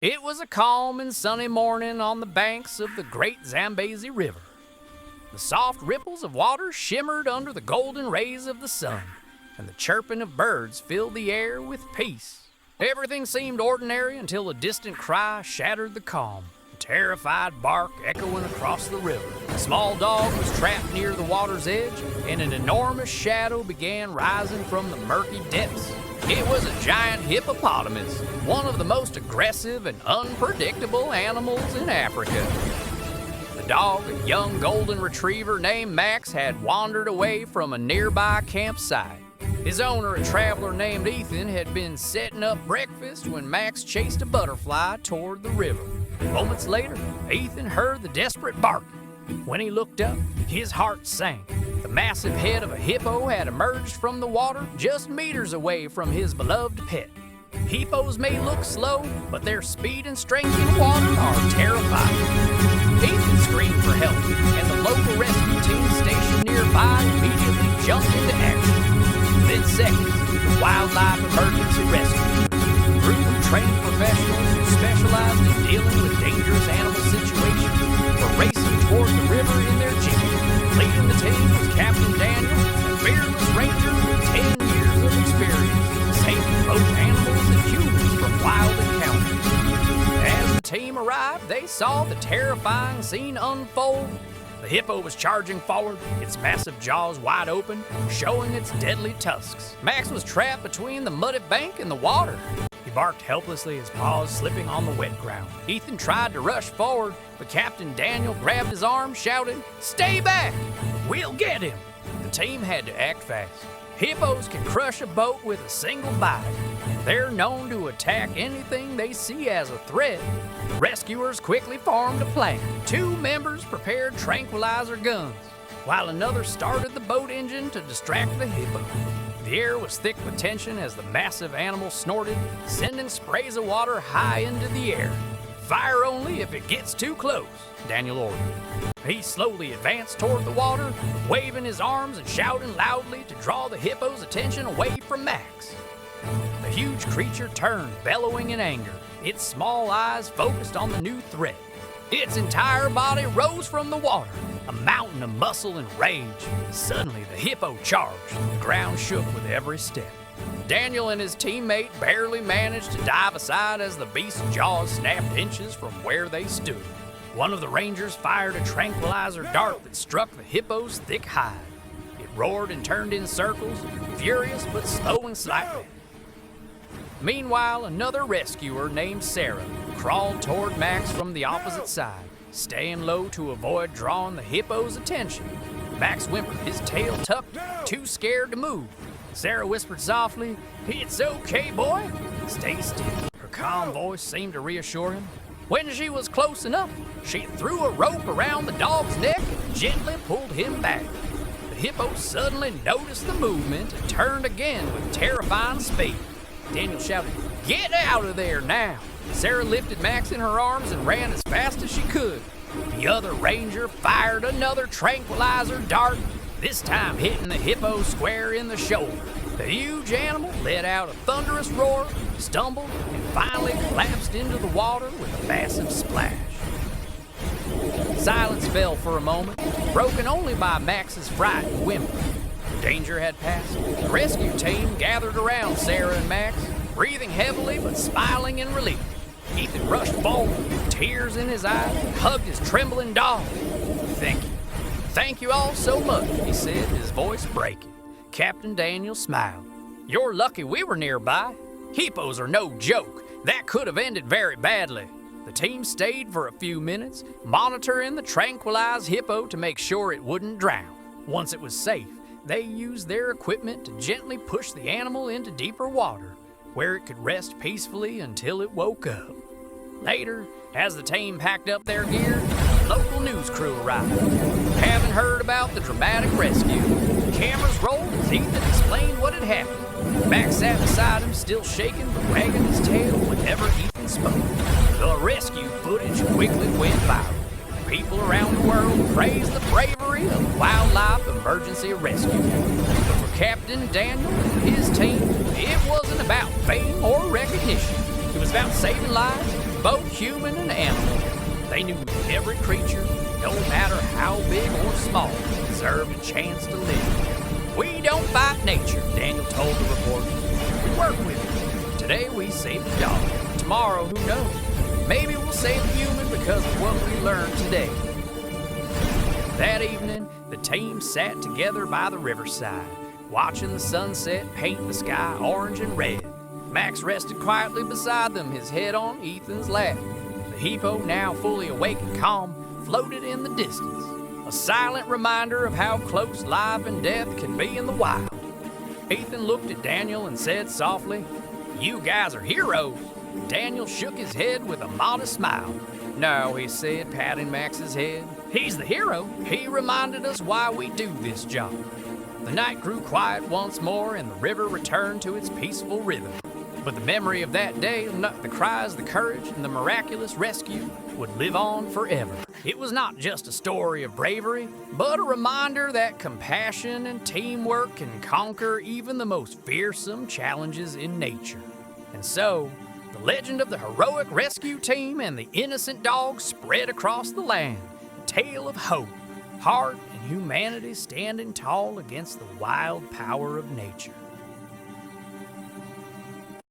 It was a calm and sunny morning on the banks of the great Zambezi River. The soft ripples of water shimmered under the golden rays of the sun, and the chirping of birds filled the air with peace. Everything seemed ordinary until a distant cry shattered the calm, a terrified bark echoing across the river. A small dog was trapped near the water's edge, and an enormous shadow began rising from the murky depths. It was a giant hippopotamus, one of the most aggressive and unpredictable animals in Africa. The dog, a young golden retriever named Max, had wandered away from a nearby campsite. His owner, a traveler named Ethan, had been setting up breakfast when Max chased a butterfly toward the river. Moments later, Ethan heard the desperate barking. When he looked up, his heart sank. The massive head of a hippo had emerged from the water just meters away from his beloved pet. Hippos may look slow, but their speed and strength in water are terrifying. Ethan screamed for help, and the local rescue team stationed nearby immediately jumped into action. Within seconds, the Wildlife Emergency Rescue, a group of trained professionals who specialized in dealing with dangerous animal situations, were racing toward the river in their jeep. Leading the team was Captain Daniel, a fearless ranger with 10 years of experience, saving both animals and humans from wild encounters. As the team arrived, they saw the terrifying scene unfold. The hippo was charging forward, its massive jaws wide open, showing its deadly tusks. Max was trapped between the muddy bank and the water. He barked helplessly, his paws slipping on the wet ground. Ethan tried to rush forward, but Captain Daniel grabbed his arm, shouting, "Stay back! We'll get him!" The team had to act fast. Hippos can crush a boat with a single bite, and they're known to attack anything they see as a threat. The rescuers quickly formed a plan. 2 members prepared tranquilizer guns, while another started the boat engine to distract the hippo. The air was thick with tension as the massive animal snorted, sending sprays of water high into the air. "Fire only if it gets too close," Daniel ordered. He slowly advanced toward the water, waving his arms and shouting loudly to draw the hippo's attention away from Max. The huge creature turned, bellowing in anger, its small eyes focused on the new threat. Its entire body rose from the water, a mountain of muscle and rage. Suddenly, the hippo charged. The ground shook with every step. Daniel and his teammate barely managed to dive aside as the beast's jaws snapped inches from where they stood. One of the rangers fired a tranquilizer dart that struck the hippo's thick hide. It roared and turned in circles, furious but slowing slightly. Meanwhile, another rescuer named Sarah crawled toward Max from the opposite side, staying low to avoid drawing the hippo's attention. Max whimpered, his tail tucked, too scared to move. Sarah whispered softly, "It's okay, boy. Stay still." Her calm voice seemed to reassure him. When she was close enough, she threw a rope around the dog's neck and gently pulled him back. The hippo suddenly noticed the movement and turned again with terrifying speed. Daniel shouted, "Get out of there now!" Sarah lifted Max in her arms and ran as fast as she could. The other ranger fired another tranquilizer dart, this time hitting the hippo square in the shoulder. The huge animal let out a thunderous roar, stumbled, and finally collapsed into the water with a massive splash. Silence fell for a moment, broken only by Max's frightened whimper. The danger had passed. The rescue team gathered around Sarah and Max, breathing heavily but smiling in relief. Ethan rushed forward, tears in his eyes, and hugged his trembling dog. "Thank you. Thank you all so much," he said, his voice breaking. Captain Daniel smiled. "You're lucky we were nearby. Hippos are no joke. That could have ended very badly." The team stayed for a few minutes, monitoring the tranquilized hippo to make sure it wouldn't drown. Once it was safe, they used their equipment to gently push the animal into deeper water, where it could rest peacefully until it woke up. Later, as the team packed up their gear, a local news crew arrived. Having heard about the dramatic rescue, cameras rolled as Ethan explained what had happened. Max sat beside him, still shaking but wagging his tail whenever Ethan spoke. The rescue footage quickly went viral. People around the world praised the bravery of Wildlife Emergency Rescue. But for Captain Daniel and his team, it wasn't about fame or recognition. It was about saving lives both human and animal. They knew every creature, no matter how big or small, deserved a chance to live. We don't fight nature, Daniel told the reporter. We work with it. Today we saved the dog. Tomorrow, who knows? Maybe we'll save the human because of what we learned today. That evening, the team sat together by the riverside, watching the sunset paint the sky orange and red. Max rested quietly beside them, his head on Ethan's lap. The hippo, now fully awake and calm, floated in the distance, a silent reminder of how close life and death can be in the wild. Ethan looked at Daniel and said softly, "You guys are heroes." Daniel shook his head with a modest smile. "No," he said, patting Max's head. "He's the hero. He reminded us why we do this job." The night grew quiet once more, and the river returned to its peaceful rhythm. But the memory of that day, the cries, the courage, and the miraculous rescue would live on forever. It was not just a story of bravery, but a reminder that compassion and teamwork can conquer even the most fearsome challenges in nature. And so, the legend of the heroic rescue team and the innocent dog spread across the land, a tale of hope, heart, and humanity standing tall against the wild power of nature.